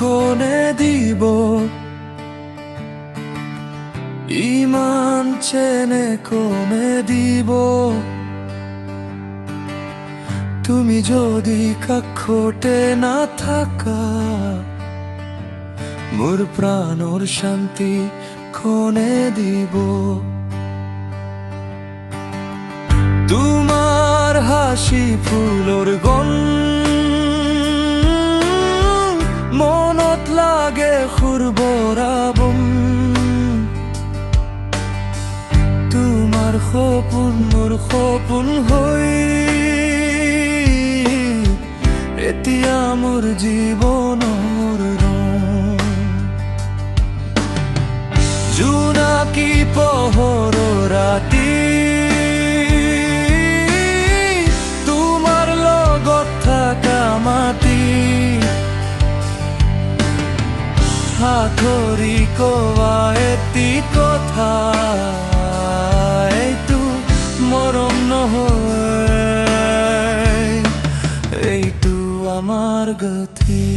কোনে দিব ইমান চেনে কোনে দিব তুমি যদি কাক্ষতে না থাকা মোর প্রাণর শান্তি কোনে দিব তোমার হাসি ফুলর গন মনত লাগে খুরবরাবম তোমার সপোন মোর সপোন হই এতিয়া মোর জীবনৰ ৰং জোনাকী পোহৰ ৰাতি তোমাৰ লগত থকা মাটি হাতৰি কোৱা এটি কথা এইটো মৰম নহয় এইটো আমাৰ গতি